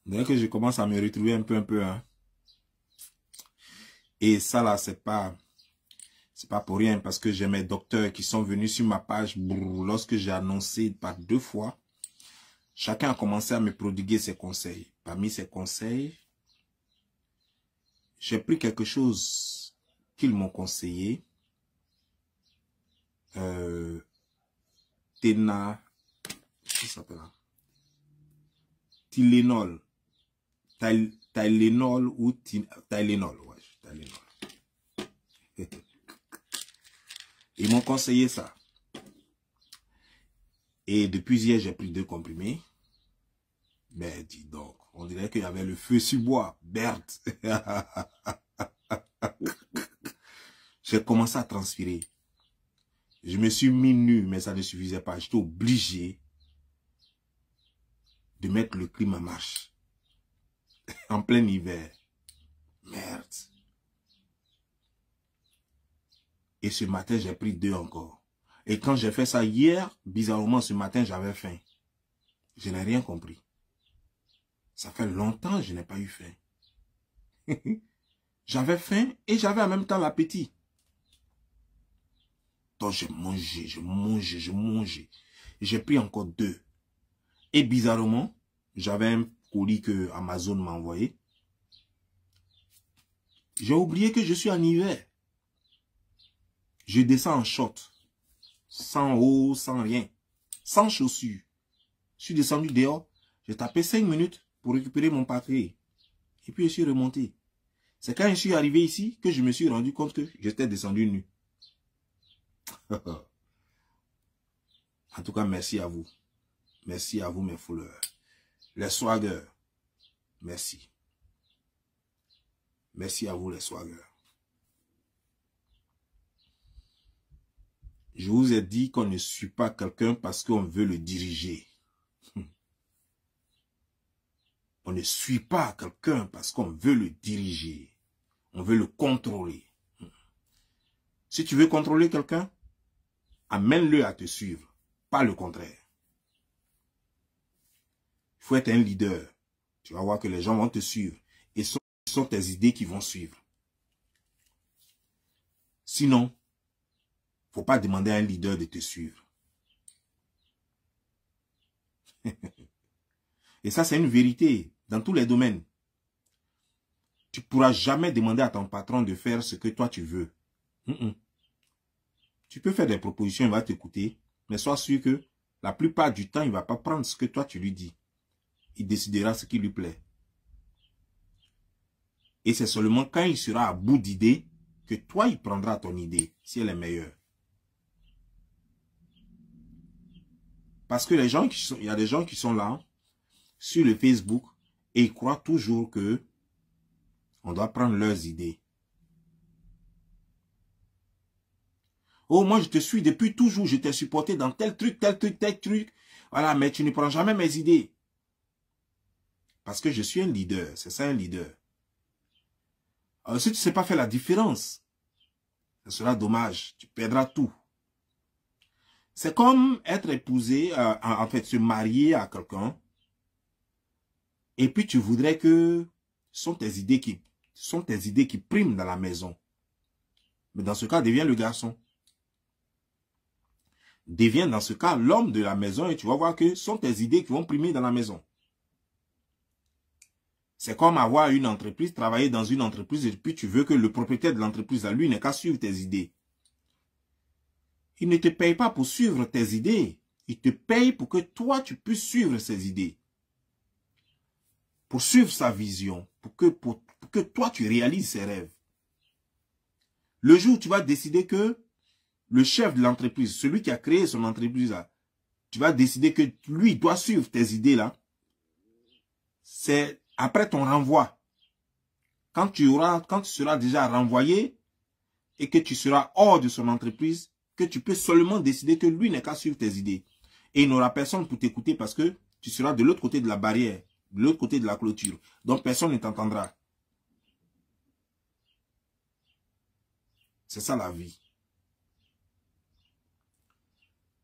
Dès que je commence à me retrouver un peu, hein. Et ça là, c'est pas pour rien parce que j'ai mes docteurs qui sont venus sur ma page lorsque j'ai annoncé par 2 fois. Chacun a commencé à me prodiguer ses conseils. Parmi ces conseils, j'ai pris quelque chose qu'ils m'ont conseillé. Tylenol. Tylenol ou Tylenol. Ouais, Tylenol. Ils m'ont conseillé ça. Et depuis hier, j'ai pris 2 comprimés. Mais dis donc, on dirait qu'il y avait le feu sur bois. Berthe. J'ai commencé à transpirer. Je me suis mis nu, mais ça ne suffisait pas. J'étais obligé de mettre le clim en marche. En plein hiver. Merde. Et ce matin, j'ai pris 2 encore. Et quand j'ai fait ça hier, bizarrement, ce matin, j'avais faim. Je n'ai rien compris. Ça fait longtemps que je n'ai pas eu faim. J'avais faim et j'avais en même temps l'appétit. Donc j'ai mangé. J'ai pris encore 2. Et bizarrement, j'avais un colis que Amazon m'a envoyé. J'ai oublié que je suis en hiver. Je descends en short. Sans haut, sans rien. Sans chaussures. Je suis descendu dehors. J'ai tapé 5 minutes pour récupérer mon papier. Et puis je suis remonté. C'est quand je suis arrivé ici que je me suis rendu compte que j'étais descendu nu. En tout cas, merci à vous. Merci à vous, mes followers. Les swaggers. Merci. Merci à vous, les swaggers. Je vous ai dit qu'on ne suit pas quelqu'un parce qu'on veut le diriger. On ne suit pas quelqu'un parce qu'on veut le diriger. On veut le contrôler. Si tu veux contrôler quelqu'un, amène-le à te suivre, pas le contraire. Il faut être un leader. Tu vas voir que les gens vont te suivre. Et ce sont tes idées qui vont suivre. Sinon, il ne faut pas demander à un leader de te suivre. Et ça, c'est une vérité dans tous les domaines. Tu ne pourras jamais demander à ton patron de faire ce que toi tu veux. Tu peux faire des propositions, il va t'écouter, mais sois sûr que la plupart du temps, il ne va pas prendre ce que toi tu lui dis. Il décidera ce qui lui plaît. Et c'est seulement quand il sera à bout d'idées que toi, il prendra ton idée, si elle est meilleure. Parce que il y a des gens qui sont là, sur le Facebook, et ils croient toujours que on doit prendre leurs idées. Oh, moi, je te suis depuis toujours, je t'ai supporté dans tel truc, tel truc, tel truc. Voilà, mais tu ne prends jamais mes idées. Parce que je suis un leader, c'est ça un leader. Alors, si tu ne sais pas faire la différence, ce sera dommage, tu perdras tout. C'est comme être épousé, en fait, se marier à quelqu'un, et puis tu voudrais que ce sont tes idées qui priment dans la maison. Mais dans ce cas, deviens le garçon. Deviens dans ce cas l'homme de la maison et tu vas voir que ce sont tes idées qui vont primer dans la maison. C'est comme avoir une entreprise, travailler dans une entreprise et puis tu veux que le propriétaire de l'entreprise, lui, n'ait qu'à suivre tes idées. Il ne te paye pas pour suivre tes idées. Il te paye pour que toi, tu puisses suivre ses idées. Pour suivre sa vision. Pour que toi, tu réalises ses rêves. Le jour où tu vas décider que le chef de l'entreprise, celui qui a créé son entreprise là, tu vas décider que lui doit suivre tes idées là, c'est après ton renvoi. Quand tu seras déjà renvoyé et que tu seras hors de son entreprise, que tu peux seulement décider que lui n'est qu'à suivre tes idées. Et il n'aura personne pour t'écouter parce que tu seras de l'autre côté de la barrière, de l'autre côté de la clôture. Donc personne ne t'entendra. C'est ça la vie.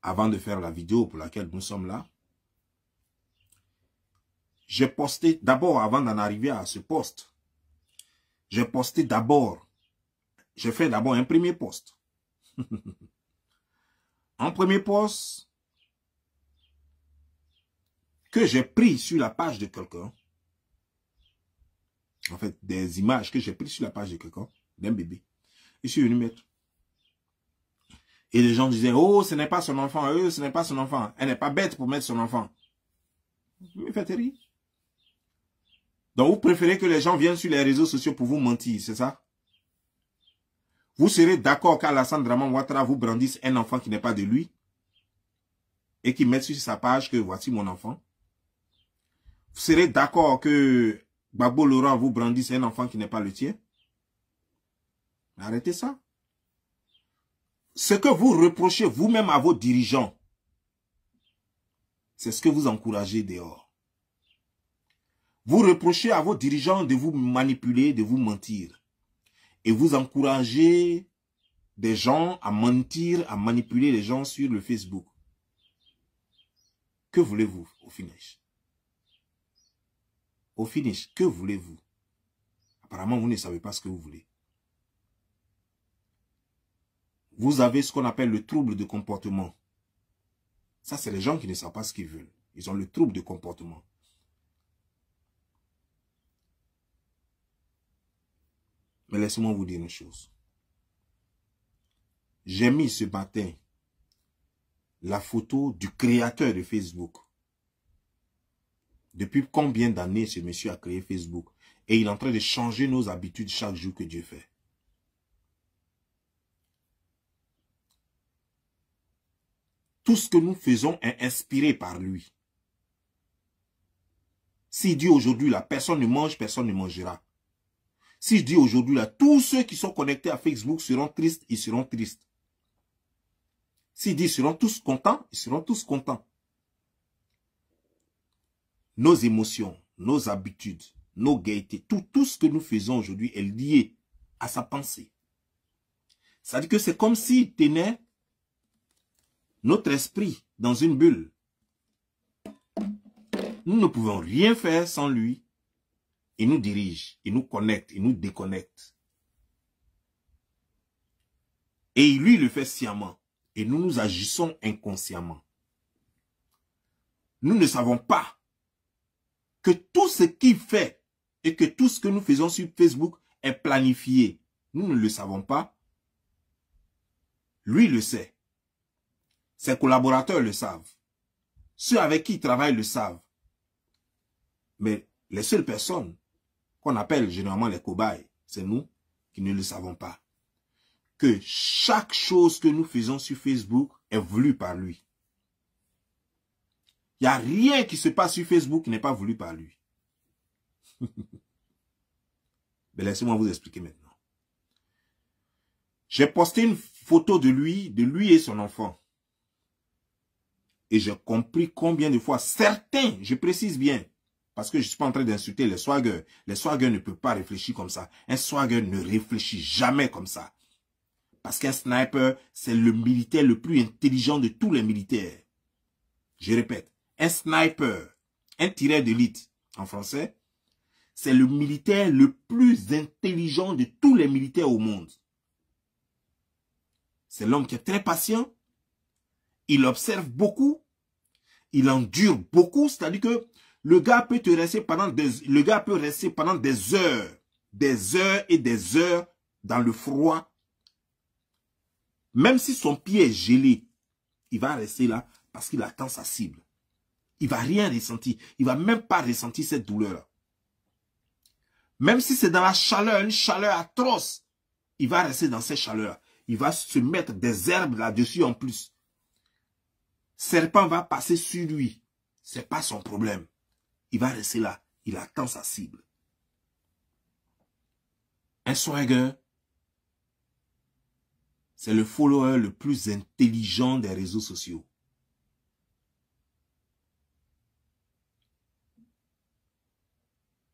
Avant de faire la vidéo pour laquelle nous sommes là, j'ai posté d'abord, avant d'en arriver à ce poste, j'ai posté d'abord, j'ai fait d'abord un premier post. Un premier post que j'ai pris sur la page de quelqu'un. En fait, des images que j'ai prises sur la page de quelqu'un, d'un bébé. Je suis venu mettre. Et les gens disaient, oh, ce n'est pas son enfant, ce n'est pas son enfant. Elle n'est pas bête pour mettre son enfant. Vous me faites rire. Donc, vous préférez que les gens viennent sur les réseaux sociaux pour vous mentir, c'est ça? Vous serez d'accord qu'Alassane Draman Ouattara vous brandisse un enfant qui n'est pas de lui et qui mette sur sa page que voici mon enfant? Vous serez d'accord que Gbagbo Laurent vous brandisse un enfant qui n'est pas le tien? Arrêtez ça. Ce que vous reprochez vous-même à vos dirigeants, c'est ce que vous encouragez dehors. Vous reprochez à vos dirigeants de vous manipuler, de vous mentir. Et vous encouragez des gens à mentir, à manipuler les gens sur le Facebook. Que voulez-vous au finish? Au finish, que voulez-vous? Apparemment, vous ne savez pas ce que vous voulez. Vous avez ce qu'on appelle le trouble de comportement. Ça, c'est les gens qui ne savent pas ce qu'ils veulent. Ils ont le trouble de comportement. Mais laissez-moi vous dire une chose. J'ai mis ce matin la photo du créateur de Facebook. Depuis combien d'années ce monsieur a créé Facebook? Et il est en train de changer nos habitudes chaque jour que Dieu fait. Tout ce que nous faisons est inspiré par lui. S'il dit aujourd'hui, la personne ne mange, personne ne mangera. Si je dis aujourd'hui, là, tous ceux qui sont connectés à Facebook seront tristes, ils seront tristes. S'il dit, ils seront tous contents, ils seront tous contents. Nos émotions, nos habitudes, nos gaietés, tout ce que nous faisons aujourd'hui est lié à sa pensée. C'est-à-dire que c'est comme s'il tenait notre esprit dans une bulle. Nous ne pouvons rien faire sans lui. Il nous dirige, il nous connecte, il nous déconnecte. Et lui le fait sciemment. Et nous agissons inconsciemment. Nous ne savons pas que tout ce qu'il fait et que tout ce que nous faisons sur Facebook est planifié. Nous ne le savons pas. Lui le sait. Ses collaborateurs le savent. Ceux avec qui il travaille le savent. Mais les seules personnes qu'on appelle généralement les cobayes, c'est nous qui ne le savons pas. Que chaque chose que nous faisons sur Facebook est voulu par lui. Il n'y a rien qui se passe sur Facebook qui n'est pas voulu par lui. Mais laissez-moi vous expliquer maintenant. J'ai posté une photo de lui et son enfant. Et j'ai compris combien de fois certains, je précise bien, parce que je ne suis pas en train d'insulter les swaggers. Les swaggers ne peuvent pas réfléchir comme ça. Un swagger ne réfléchit jamais comme ça. Parce qu'un sniper, c'est le militaire le plus intelligent de tous les militaires. Je répète, un sniper, un tireur d'élite en français, c'est le militaire le plus intelligent de tous les militaires au monde. C'est l'homme qui est très patient, il observe beaucoup, il endure beaucoup, c'est-à-dire que le gars peut rester pendant des heures et des heures dans le froid. Même si son pied est gelé, il va rester là parce qu'il attend sa cible. Il ne va rien ressentir. Il ne va même pas ressentir cette douleur-là. Même si c'est dans la chaleur, une chaleur atroce, il va rester dans cette chaleur. Il va se mettre des herbes là-dessus en plus. Serpent va passer sur lui. Ce n'est pas son problème. Il va rester là. Il attend sa cible. Un swagger, c'est le follower le plus intelligent des réseaux sociaux.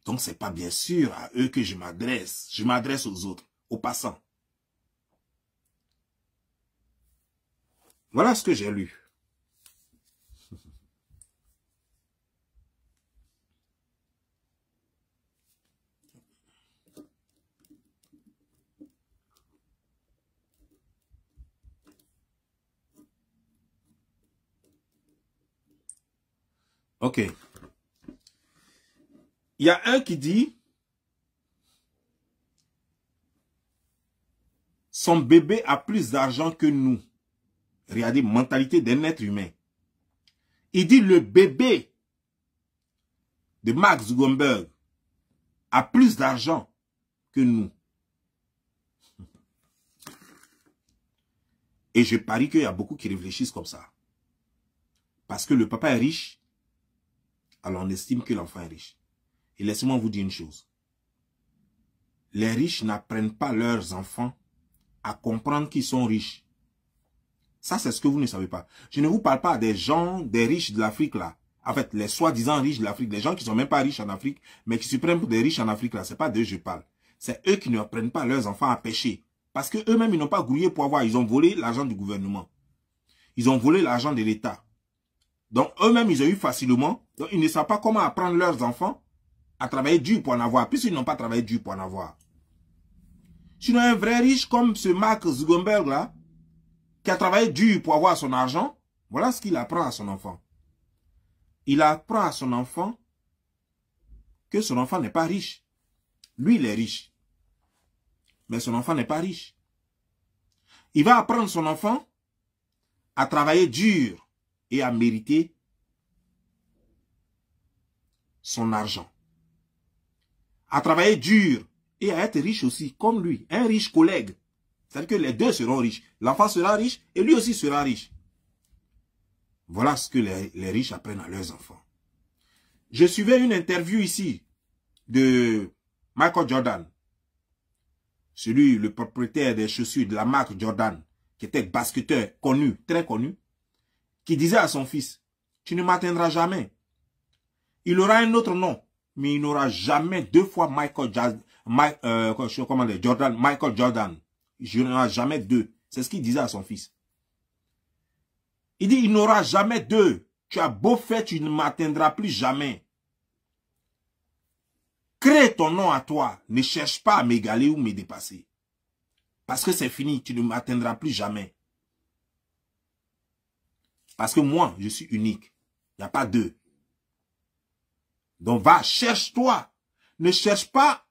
Donc, ce n'est pas bien sûr à eux que je m'adresse. Je m'adresse aux autres, aux passants. Voilà ce que j'ai lu. 1 « Ok. Il y a un qui dit, son bébé a plus d'argent que nous. Regardez, mentalité d'un être humain. Il dit, le bébé de Mark Zuckerberg a plus d'argent que nous. Et je parie qu'il y a beaucoup qui réfléchissent comme ça. Parce que le papa est riche, alors on estime que l'enfant est riche. Et laissez-moi vous dire une chose. Les riches n'apprennent pas leurs enfants à comprendre qu'ils sont riches. Ça, c'est ce que vous ne savez pas. Je ne vous parle pas des gens, des riches de l'Afrique là. En fait, les soi-disant riches de l'Afrique, les gens qui ne sont même pas riches en Afrique, mais qui se prennent pour des riches en Afrique là. C'est pas d'eux que je parle. C'est eux qui n'apprennent pas leurs enfants à pêcher. Parce que eux-mêmes, ils n'ont pas grouillé pour avoir. Ils ont volé l'argent du gouvernement. Ils ont volé l'argent de l'État. Donc, eux-mêmes, ils ont eu facilement. Donc, ils ne savent pas comment apprendre leurs enfants à travailler dur pour en avoir. Puisqu'ils n'ont pas travaillé dur pour en avoir. Sinon, un vrai riche comme ce Mark Zuckerberg là, qui a travaillé dur pour avoir son argent, voilà ce qu'il apprend à son enfant. Il apprend à son enfant que son enfant n'est pas riche. Lui, il est riche. Mais son enfant n'est pas riche. Il va apprendre son enfant à travailler dur et à mériter son argent. À travailler dur et à être riche aussi, comme lui. Un riche collègue. C'est-à-dire que les deux seront riches. L'enfant sera riche et lui aussi sera riche. Voilà ce que les riches apprennent à leurs enfants. Je suivais une interview ici de Michael Jordan. Celui, le propriétaire des chaussures de la marque Jordan, qui était basketteur connu, très connu, qui disait à son fils, tu ne m'atteindras jamais. Il aura un autre nom, mais il n'aura jamais deux fois Michael Jordan. Il n'aura jamais deux. C'est ce qu'il disait à son fils. Il dit, il n'aura jamais deux. Tu as beau faire, tu ne m'atteindras plus jamais. Crée ton nom à toi. Ne cherche pas à m'égaler ou me dépasser. Parce que c'est fini, tu ne m'atteindras plus jamais. Parce que moi, je suis unique. Il n'y a pas deux. Donc va, cherche-toi. Ne cherche pas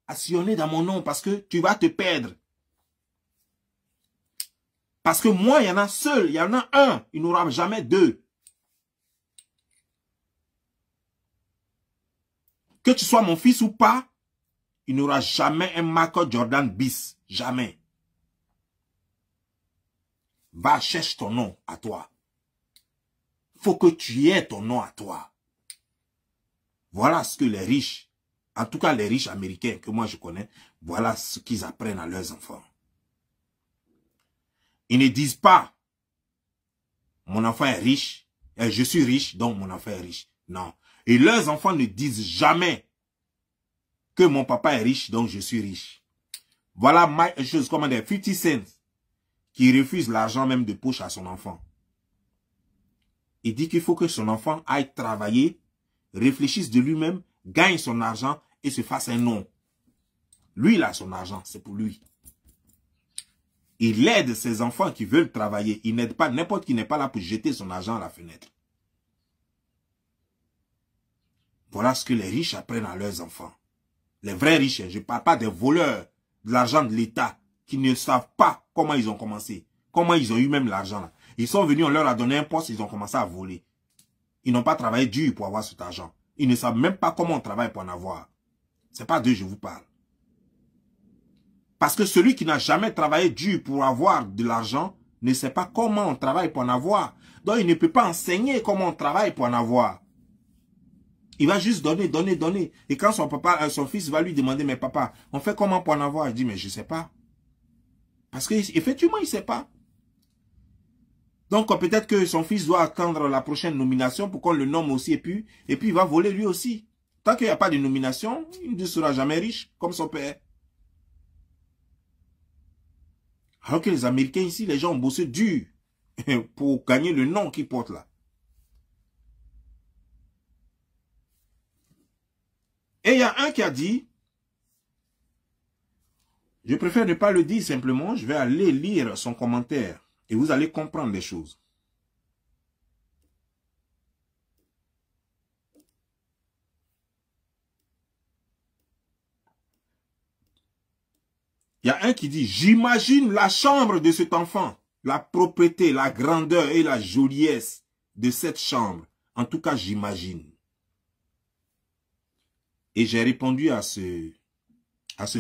à sillonner dans mon nom parce que tu vas te perdre. Parce que moi, il y en a seul, il y en a un. Il n'y aura jamais deux. Que tu sois mon fils ou pas, il n'y aura jamais un Michael Jordan bis. Jamais. Va, cherche ton nom à toi. Faut que tu aies ton nom à toi. Voilà ce que les riches, en tout cas les riches américains que moi je connais, voilà ce qu'ils apprennent à leurs enfants. Ils ne disent pas, mon enfant est riche, et je suis riche, donc mon enfant est riche. Non. Et leurs enfants ne disent jamais que mon papa est riche, donc je suis riche. Voilà une chose comme des 50 cents qui refuse l'argent même de poche à son enfant. Il dit qu'il faut que son enfant aille travailler, réfléchisse de lui-même, gagne son argent et se fasse un nom. Lui, il a son argent, c'est pour lui. Il aide ses enfants qui veulent travailler. Il n'aide pas n'importe qui n'est pas là pour jeter son argent à la fenêtre. Voilà ce que les riches apprennent à leurs enfants. Les vrais riches, je ne parle pas des voleurs de l'argent de l'État qui ne savent pas comment ils ont commencé. Comment ils ont eu même l'argent là. Ils sont venus, on leur a donné un poste, ils ont commencé à voler. Ils n'ont pas travaillé dur pour avoir cet argent. Ils ne savent même pas comment on travaille pour en avoir. Ce n'est pas d'eux que je vous parle. Parce que celui qui n'a jamais travaillé dur pour avoir de l'argent ne sait pas comment on travaille pour en avoir. Donc il ne peut pas enseigner comment on travaille pour en avoir. Il va juste donner, donner, donner. Et quand son fils va lui demander, mais papa, on fait comment pour en avoir? Il dit, mais je ne sais pas. Parce qu'effectivement, il ne sait pas. Donc peut-être que son fils doit attendre la prochaine nomination pour qu'on le nomme aussi et puis il va voler lui aussi. Tant qu'il n'y a pas de nomination, il ne sera jamais riche comme son père. Alors que les Américains ici, les gens ont bossé dur pour gagner le nom qu'ils portent là. Et il y a un qui a dit, je préfère ne pas le dire simplement, je vais aller lire son commentaire et vous allez comprendre les choses. Il y a un qui dit, j'imagine la chambre de cet enfant, la propreté, la grandeur et la joliesse de cette chambre. En tout cas, j'imagine. Et j'ai répondu à ce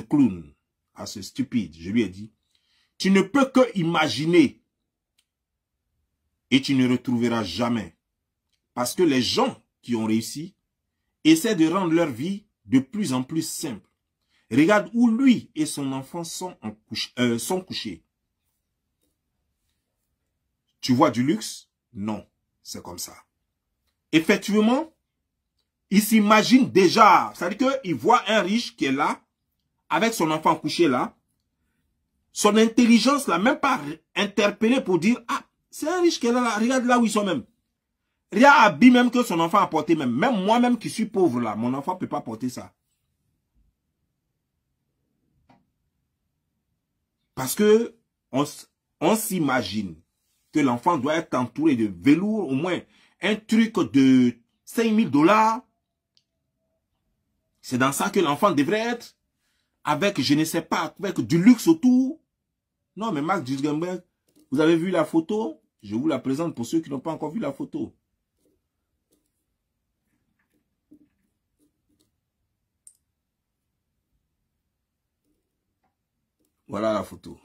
clown, à ce stupide. Je lui ai dit, tu ne peux que imaginer et tu ne retrouveras jamais. Parce que les gens qui ont réussi essaient de rendre leur vie de plus en plus simple. Regarde où lui et son enfant sont couchés. Tu vois du luxe? Non, c'est comme ça. Effectivement, il s'imagine déjà, c'est-à-dire qu'il voit un riche qui est là, avec son enfant couché là. Son intelligence l'a même pas interpellé pour dire, ah, c'est un riche qui est là, regarde là où ils sont même. Rien habille même que son enfant a porté même. Même moi-même qui suis pauvre là, mon enfant ne peut pas porter ça. Parce que on s'imagine que l'enfant doit être entouré de velours, au moins un truc de 5000 $. C'est dans ça que l'enfant devrait être. Avec, je ne sais pas, avec du luxe autour. Non, mais Mark Zuckerberg, vous avez vu la photo? Je vous la présente pour ceux qui n'ont pas encore vu la photo. Voilà la photo.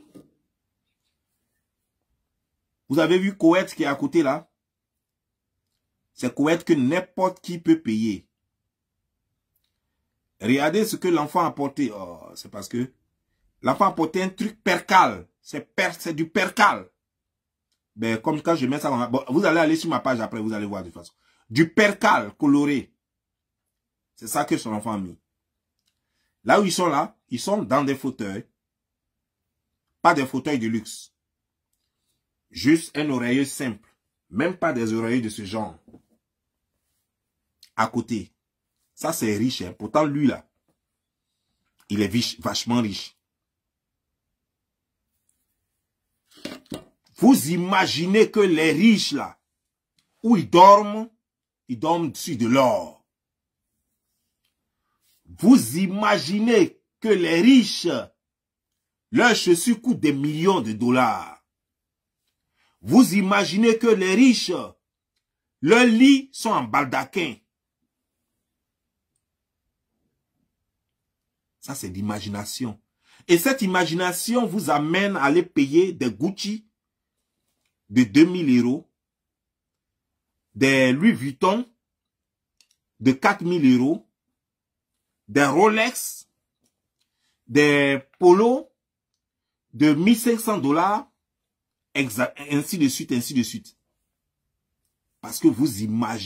Vous avez vu Koweït qui est à côté là? C'est Koweït que n'importe qui peut payer. Regardez ce que l'enfant a porté. Oh, c'est parce que l'enfant a porté un truc percal. C'est du percal. Ben, comme quand je mets ça dans bon, vous allez aller sur ma page après, vous allez voir de toute façon. Du percal coloré. C'est ça que son enfant a mis. Là où ils sont là, ils sont dans des fauteuils. Pas des fauteuils de luxe. Juste un oreiller simple. Même pas des oreillers de ce genre. À côté. Ça, c'est riche. Hein. Pourtant, lui, là, il est vachement riche. Vous imaginez que les riches, là, où ils dorment dessus de l'or. Vous imaginez que les riches, leurs chaussures coûtent des millions de $. Vous imaginez que les riches, leurs lits sont en baldaquin. Ça, c'est l'imagination. Et cette imagination vous amène à aller payer des Gucci de 2000 €, des Louis Vuitton de 4000 €, des Rolex, des Polos de 1500 $, ainsi de suite, ainsi de suite. Parce que vous imaginez